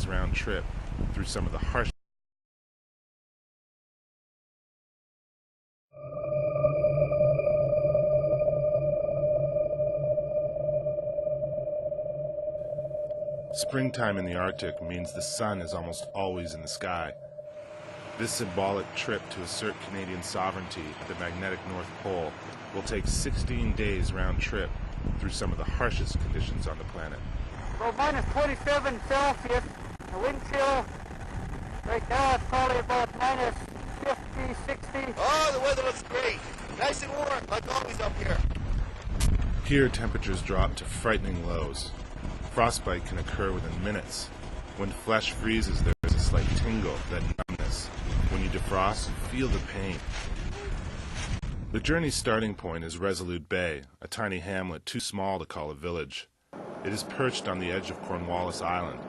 round trip through some of the harsh. Springtime in the Arctic means the sun is almost always in the sky. This symbolic trip to assert Canadian sovereignty at the magnetic North Pole will take 16 days round trip through some of the harshest conditions on the planet. Well, minus 27 Celsius, the wind chill right now it's probably about minus 50, 60. Oh, the weather looks great. Nice and warm, like always up here. Here, temperatures drop to frightening lows. Frostbite can occur within minutes. When flesh freezes, there is a slight tingle, then numbness. When you defrost, you feel the pain. The journey's starting point is Resolute Bay, a tiny hamlet too small to call a village. It is perched on the edge of Cornwallis Island,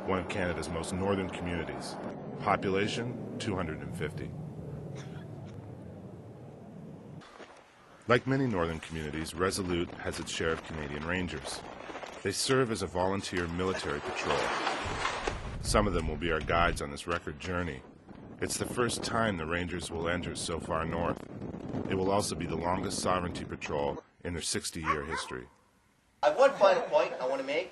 one of Canada's most northern communities. Population, 250. Like many northern communities, Resolute has its share of Canadian Rangers. They serve as a volunteer military patrol. Some of them will be our guides on this record journey. It's the first time the Rangers will enter so far north. It will also be the longest sovereignty patrol in their 60-year history. I have one final point I want to make.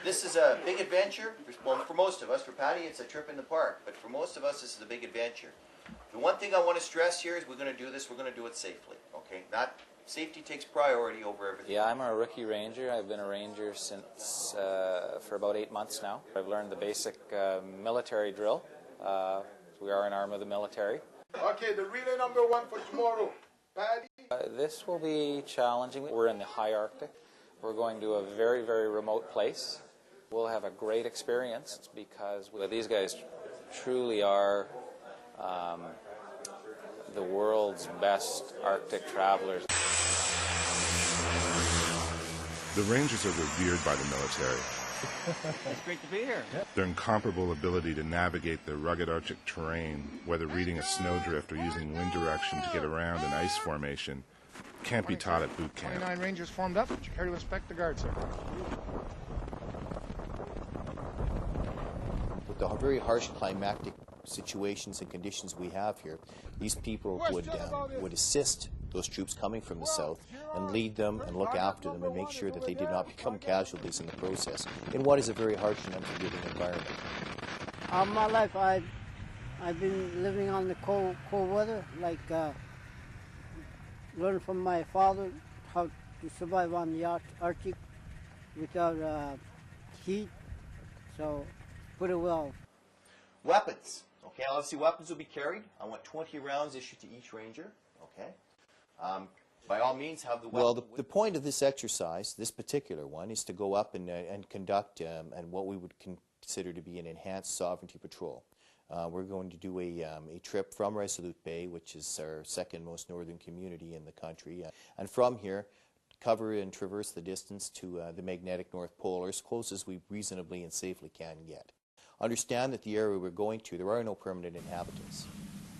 This is a big adventure. Well, for most of us, for Patty, it's a trip in the park. But for most of us, this is a big adventure. The one thing I want to stress here is we're going to do this, we're going to do it safely. Okay? Safety takes priority over everything. Yeah, I'm a rookie ranger. I've been a ranger since for about 8 months now. I've learned the basic military drill. We are an arm of the military. Okay, the relay number 1 for tomorrow. Paddy? This will be challenging. We're in the high Arctic. We're going to a very, very remote place. We'll have a great experience because these guys truly are the world's best Arctic travelers. The Rangers are revered by the military. It's great to be here. Their incomparable ability to navigate the rugged Arctic terrain, whether reading a snowdrift or using wind direction to get around an ice formation, can't be taught at boot camp. 29 Rangers formed up. Care to inspect the guard, sir? With the very harsh climatic situations and conditions we have here, these people would assist those troops coming from the south and lead them and look after them and make sure that they did not become casualties in the process in what is a very harsh and unforgiving environment. All my life I've been living on the cold weather, like learned from my father how to survive on the Arctic without heat, so pretty well. Weapons. Okay, obviously weapons will be carried. I want 20 rounds issued to each ranger. Okay. By all means, have the weapon. Well, the point of this exercise, this particular one, is to go up and conduct and what we would consider to be an enhanced sovereignty patrol. We're going to do a trip from Resolute Bay, which is our second most northern community in the country, and from here cover and traverse the distance to the magnetic North Pole, or as close as we reasonably and safely can get. Understand that the area we're going to, there are no permanent inhabitants,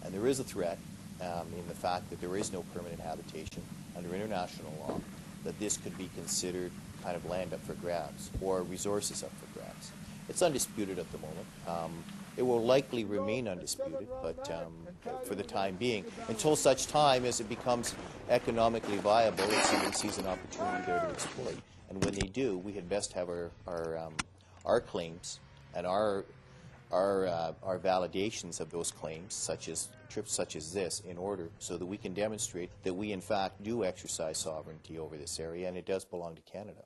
and there is a threat in the fact that there is no permanent habitation under international law, that this could be considered kind of land up for grabs or resources up for grabs. It's undisputed at the moment. It will likely remain undisputed, but for the time being, until such time as it becomes economically viable and someone sees an opportunity there to exploit. And when they do, we had best have our claims and our validations of those claims, such as trips such as this, in order so that we can demonstrate that we in fact do exercise sovereignty over this area and it does belong to Canada.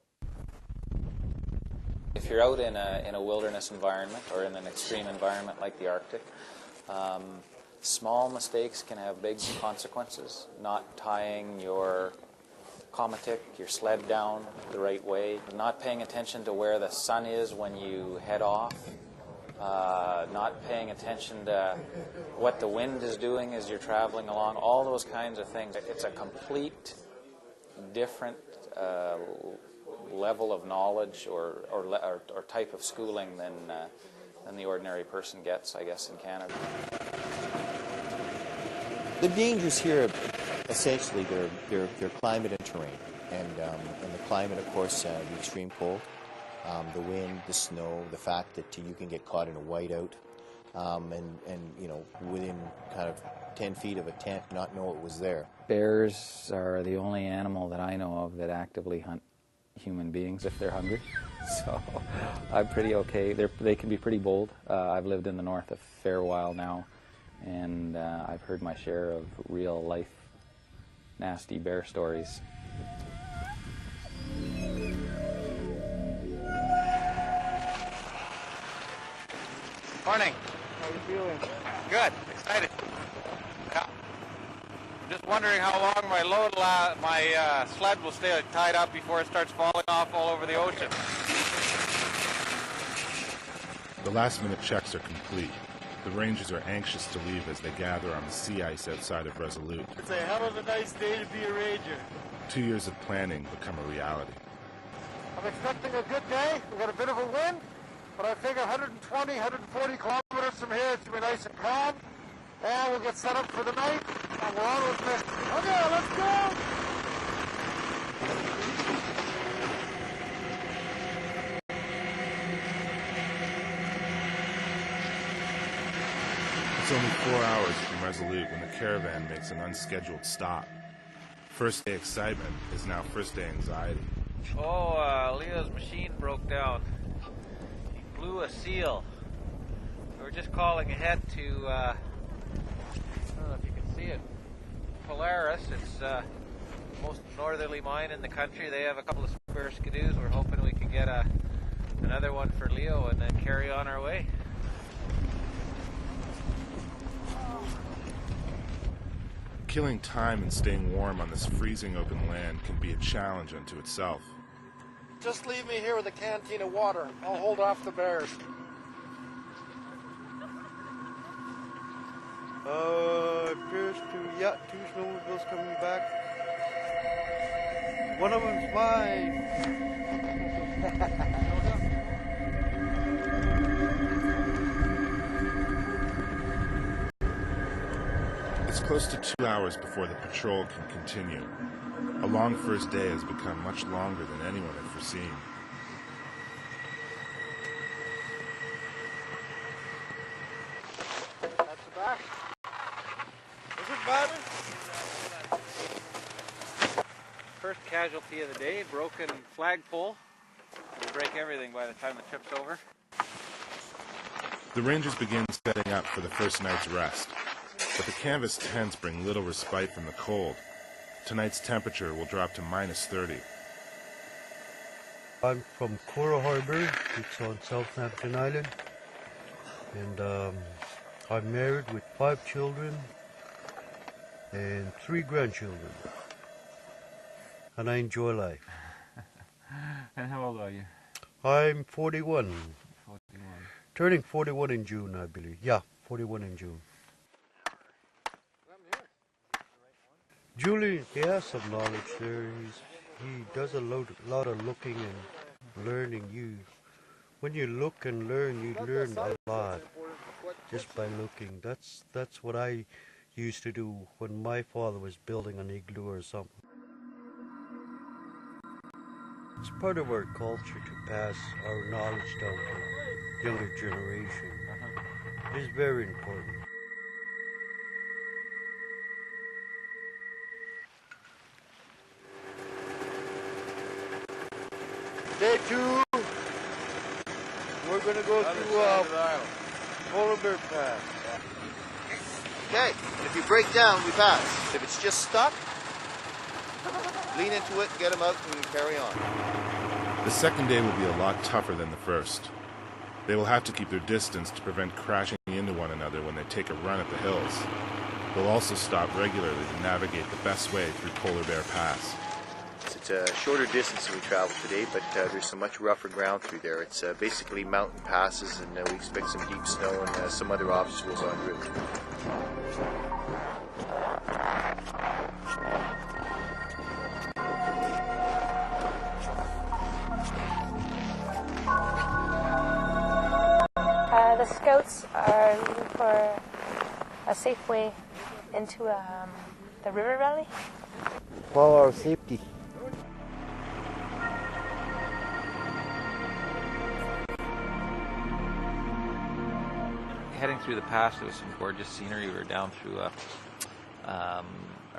If you're out in a wilderness environment or in an extreme environment like the Arctic, small mistakes can have big consequences. Not tying your comatic, your sled down the right way, not paying attention to where the sun is when you head off, not paying attention to what the wind is doing as you're traveling along, all those kinds of things. It's a complete different level of knowledge or type of schooling than the ordinary person gets, I guess, in Canada. The dangers here, essentially, they're climate and terrain, and the climate, of course, the extreme cold, The wind, the snow, the fact that you can get caught in a whiteout, and you know, within kind of 10 feet of a tent, not know it was there. Bears are the only animal that I know of that actively hunt human beings if they're hungry. So I'm pretty okay. They can be pretty bold. I've lived in the north a fair while now, and I've heard my share of real life nasty bear stories. Morning. How you feeling? Good. Excited. Yeah. Just wondering how long my sled will stay tied up before it starts falling off all over the ocean. The last-minute checks are complete. The Rangers are anxious to leave as they gather on the sea ice outside of Resolute. It's a hell of a nice day to be a Ranger. 2 years of planning become a reality. I'm expecting a good day. We've got a bit of a wind, but I figure 120, 140 kilometers from here, it's going to be nice and calm. And we'll get set up for the night, and we're on with this. Okay, let's go! It's only 4 hours from Resolute when the caravan makes an unscheduled stop. First day excitement is now first day anxiety. Oh, Leo's machine broke down. He blew a seal. We were just calling ahead to, I don't know if you can see it, Polaris. It's the most northerly mine in the country. They have a couple of spare skidoos. We're hoping we can get another one for Leo and then carry on our way. Killing time and staying warm on this freezing open land can be a challenge unto itself. Just leave me here with a canteen of water. I'll hold off the bears. Appears to, yeah, 2 snowmobiles coming back. One of them's mine. It's close to 2 hours before the patrol can continue. A long first day has become much longer than anyone had foreseen. That's the back. Is it bad? First casualty of the day, broken flagpole. We'll break everything by the time the trip's over. The Rangers begin setting up for the first night's rest, but the canvas tents bring little respite from the cold. Tonight's temperature will drop to -30. I'm from Coral Harbor. It's on Southampton Island. And I'm married with 5 children and 3 grandchildren. And I enjoy life. And how old are you? I'm 41. 41. Turning 41 in June, I believe. Yeah, 41 in June. Julie, he has some knowledge there. He does a lot of looking and learning. When you look and learn, you learn a lot just by looking. That's what I used to do when my father was building an igloo or something. It's part of our culture to pass our knowledge down to younger generation. It's very important. Day 2, we're going to go through Polar Bear Pass. Okay, and if you break down, we pass. If it's just stuck, lean into it, get them out, and carry on. The second day will be a lot tougher than the first. They will have to keep their distance to prevent crashing into one another when they take a run at the hills. They'll also stop regularly to navigate the best way through Polar Bear Pass. It's a shorter distance than we traveled today, but there's some much rougher ground through there. It's basically mountain passes, and we expect some deep snow and some other obstacles en route. The scouts are looking for a safe way into the river valley. For our safety. heading through the pass, there was some gorgeous scenery. We were down through a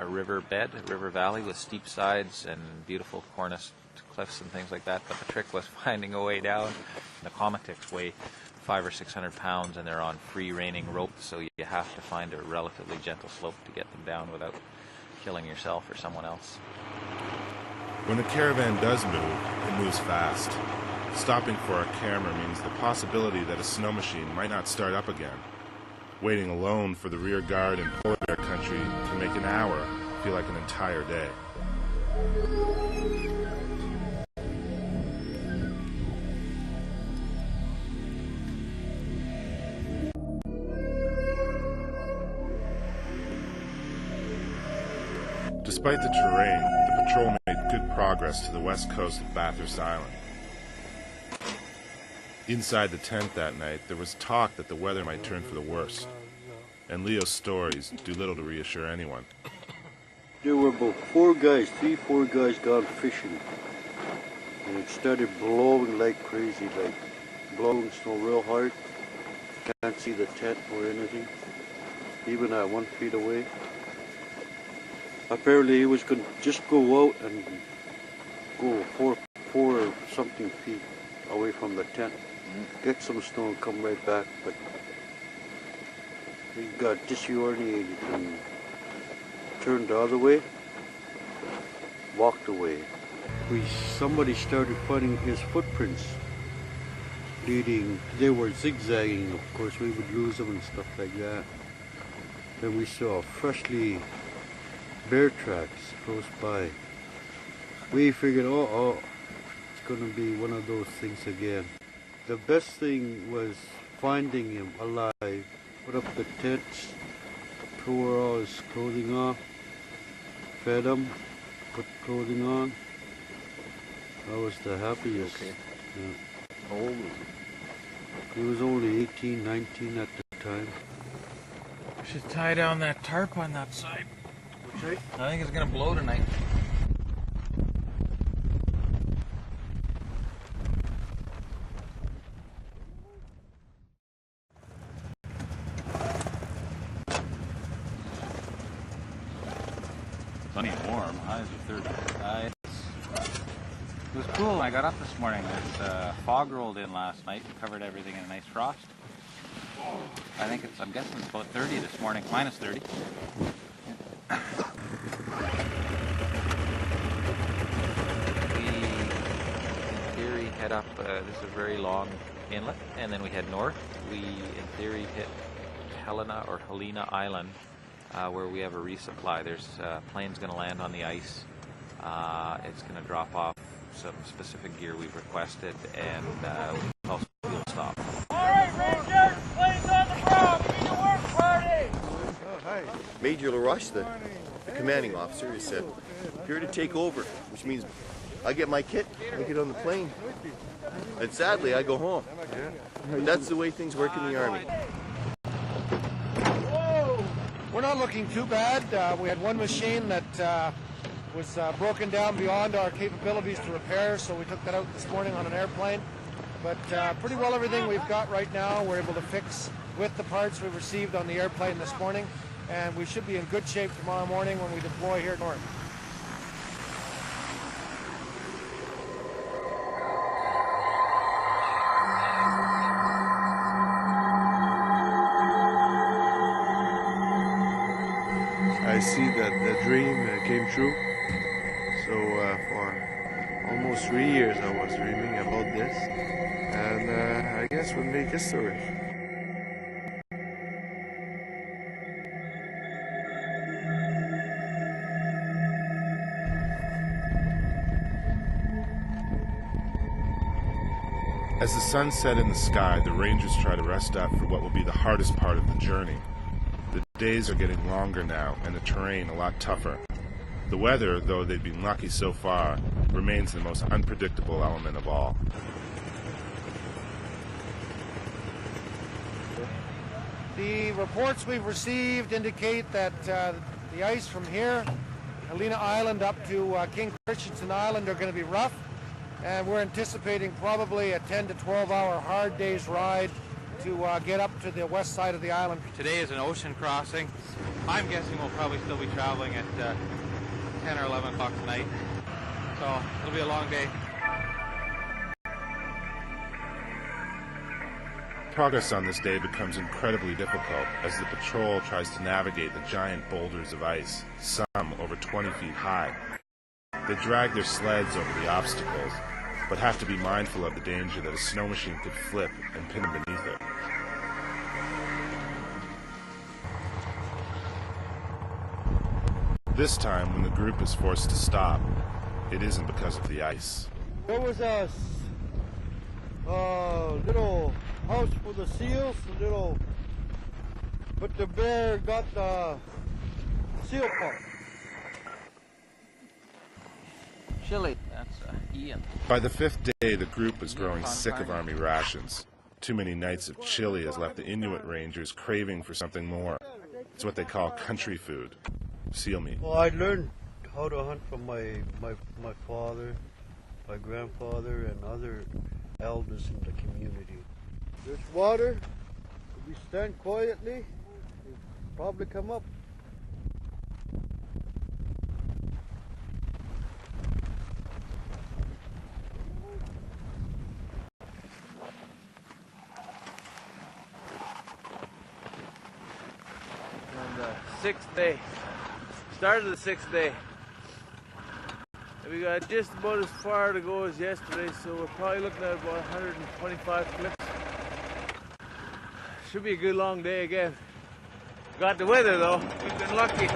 river bed, a river valley with steep sides and beautiful cornice cliffs and things like that. But the trick was finding a way down. The comatics weigh 500 or 600 pounds, and they're on free reining ropes, so you have to find a relatively gentle slope to get them down without killing yourself or someone else. When a caravan does move, it moves fast. Stopping for our camera means the possibility that a snow machine might not start up again. Waiting alone for the rear guard in polar bear country can make an hour feel like an entire day. Despite the terrain, the patrol made good progress to the west coast of Bathurst Island. Inside the tent that night, there was talk that the weather might turn for the worst, and Leo's stories do little to reassure anyone. There were about 4 guys gone fishing, and it started blowing like crazy, like blowing snow real hard. Can't see the tent or anything, even at 1 feet away. Apparently he was going to just go out and go four or something feet away from the tent, get some snow and come right back, but he got disoriented and turned the other way, walked away. Somebody started finding his footprints leading. They were zigzagging, of course. We would lose them and stuff like that. Then we saw freshly bear tracks close by. We figured, oh, it's going to be one of those things again. The best thing was finding him alive, put up the tents, tore all his clothing off, fed him, put clothing on. I was the happiest. Okay. Yeah. How old was he? He was only 18, 19 at the time. We should tie down that tarp on that side. I think it's going to blow tonight. Sunny and warm. Highs are 30. It was cool when I got up this morning. This fog rolled in last night and covered everything in a nice frost. I'm guessing it's about 30 this morning, minus 30. Head up, this is a very long inlet, and then we head north. We, in theory, hit Helena Island, where we have a resupply. There's planes going to land on the ice. It's going to drop off some specific gear we've requested, and also fuel stop. All right, Rangers, planes on the ground. We need to work party. Major LaRoche, the commanding officer, is here to take over, which means I get my kit, I get on the plane, and sadly I go home. But that's the way things work in the Army. Whoa! We're not looking too bad. We had one machine that was broken down beyond our capabilities to repair, so we took that out this morning on an airplane. But pretty well everything we've got right now we're able to fix with the parts we received on the airplane this morning, and we should be in good shape tomorrow morning when we deploy here north. I see that the dream came true. So for almost 3 years I was dreaming about this, and I guess we'll make history. As the sun set in the sky, the Rangers try to rest up for what will be the hardest part of the journey. The days are getting longer now, and the terrain a lot tougher. The weather, though they've been lucky so far, remains the most unpredictable element of all. The reports we've received indicate that the ice from here, Helena Island up to King Christensen Island, are going to be rough, and we're anticipating probably a 10 to 12 hour hard day's ride to get up to the west side of the island. Today is an ocean crossing. I'm guessing we'll probably still be traveling at 10 or 11 o'clock tonight. So it'll be a long day. Progress on this day becomes incredibly difficult as the patrol tries to navigate the giant boulders of ice, some over 20 feet high. They drag their sleds over the obstacles, but have to be mindful of the danger that a snow machine could flip and pin them beneath it. This time, when the group is forced to stop, it isn't because of the ice. There was a little house for the seals, but the bear got the seal part. Chili. That's Ian. By the fifth day, the group was growing sick of Army rations. Too many nights of chili has left the Inuit Rangers craving for something more. It's what they call country food, seal meat. Well, I learned how to hunt from my father, my grandfather, and other elders in the community. There's water. If we stand quietly, it'll probably come up. On the sixth day. Start of the sixth day. We got just about as far to go as yesterday, so we're probably looking at about 125 clips. Should be a good long day again. Got the weather though, we've been lucky.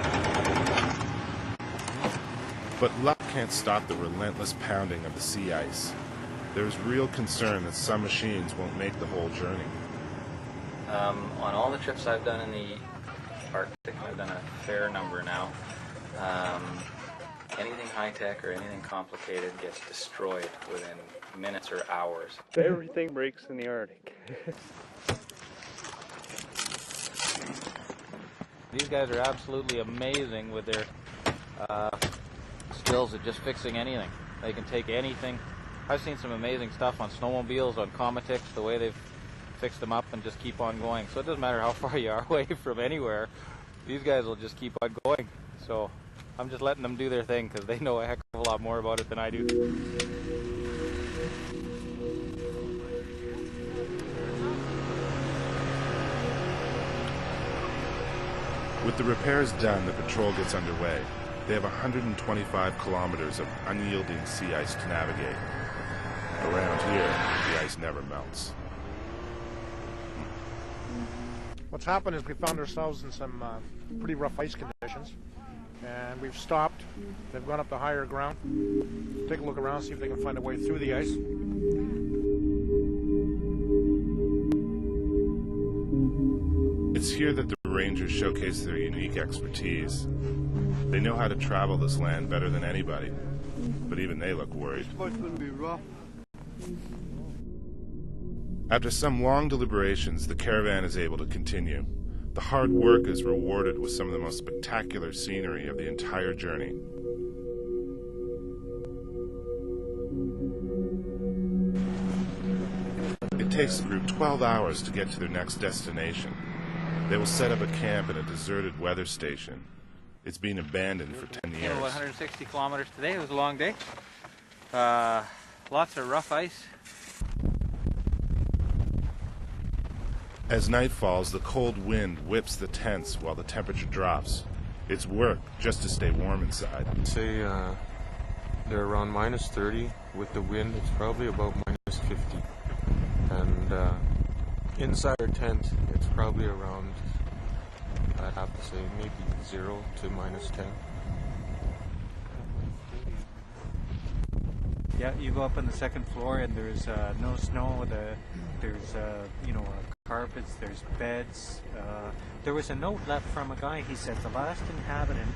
But luck can't stop the relentless pounding of the sea ice. There's real concern that some machines won't make the whole journey. On all the trips I've done in the Arctic, I've done a fair number now. Anything high-tech or anything complicated gets destroyed within minutes or hours. Everything breaks in the Arctic. These guys are absolutely amazing with their skills at just fixing anything. They can take anything. I've seen some amazing stuff on snowmobiles, on Cometics, the way they've fixed them up and just keep on going. So it doesn't matter how far you are away from anywhere, these guys will just keep on going. So I'm just letting them do their thing because they know a heck of a lot more about it than I do. With the repairs done, the patrol gets underway. They have 125 kilometers of unyielding sea ice to navigate. Around here, the ice never melts. What's happened is we found ourselves in some pretty rough ice conditions, and we've stopped. They've gone up to higher ground. Take a look around, see if they can find a way through the ice. It's here that the Rangers showcase their unique expertise. They know how to travel this land better than anybody, but even they look worried. It's going to be rough. After some long deliberations, the caravan is able to continue. The hard work is rewarded with some of the most spectacular scenery of the entire journey. It takes the group 12 hours to get to their next destination. They will set up a camp in a deserted weather station. It's been abandoned for 10 years. 160 kilometers today. It was a long day. Lots of rough ice. As night falls, the cold wind whips the tents while the temperature drops. It's work just to stay warm inside. I'd say they're around minus 30. With the wind, it's probably about minus 50. And inside our tent, it's probably around, I'd have to say, maybe 0 to minus 10. Yeah, you go up on the second floor and there's no snow. There's carpets, there's beds. There was a note left from a guy. He said the last inhabitant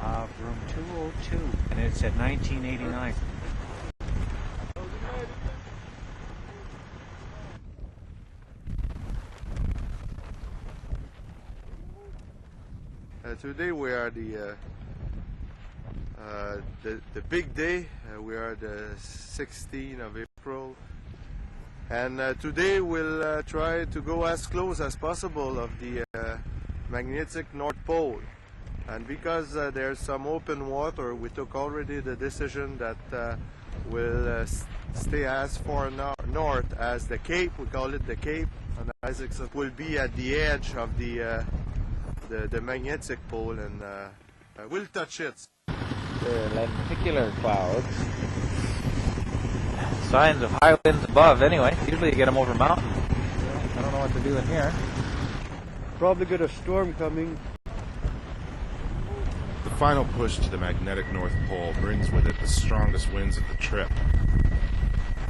of room 202, and it said 1989. Today we are the big day. We are the 16th of April, And today we'll try to go as close as possible of the magnetic North Pole. And because there's some open water, we took already the decision that we'll stay as far north as the Cape. We call it the Cape, and Isaac will be at the edge of the magnetic pole, and we'll touch it. The lenticular clouds. Signs of high winds above anyway. Usually you get them over mountains. I don't know what they're doing here. Probably got a storm coming. The final push to the magnetic North Pole brings with it the strongest winds of the trip.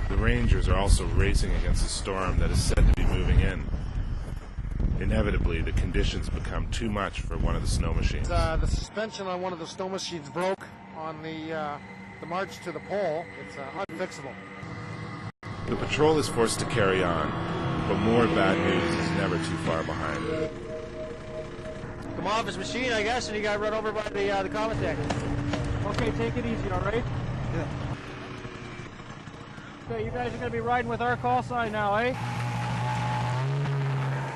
The Rangers are also racing against a storm that is said to be moving in. Inevitably, the conditions become too much for one of the snow machines. The suspension on one of the snow machines broke on the march to the pole. It's unfixable. The patrol is forced to carry on, but more bad news is never too far behind. Come off his machine, I guess, and he got run over by the comet deck. Okay, take it easy, all right? Yeah. Okay, you guys are going to be riding with our call sign now, eh?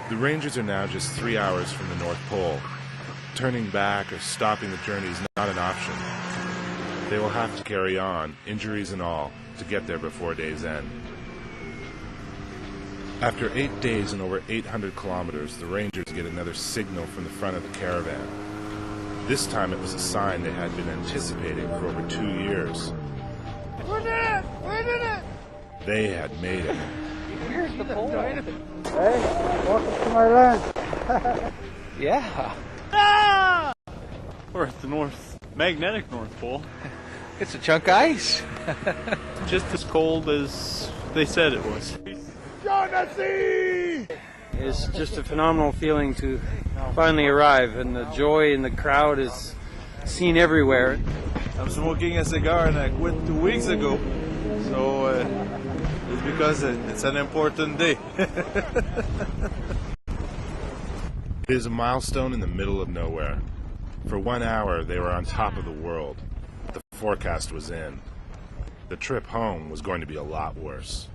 The Rangers are now just 3 hours from the North Pole. Turning back or stopping the journey is not an option. They will have to carry on, injuries and all, to get there before day's end. After 8 days and over 800 kilometers, the Rangers get another signal from the front of the caravan. This time it was a sign they had been anticipating for over 2 years. We did it! We did it! They had made it. Here's the pole. Hey, welcome to my land. Yeah. Ah! We're at the magnetic North Pole. It's a chunk of ice. Just as cold as they said it was. It's just a phenomenal feeling to finally arrive, and the joy in the crowd is seen everywhere. I'm smoking a cigar and I quit 2 weeks ago, so it's because it's an important day. It is a milestone in the middle of nowhere. For 1 hour, they were on top of the world. The forecast was in. The trip home was going to be a lot worse.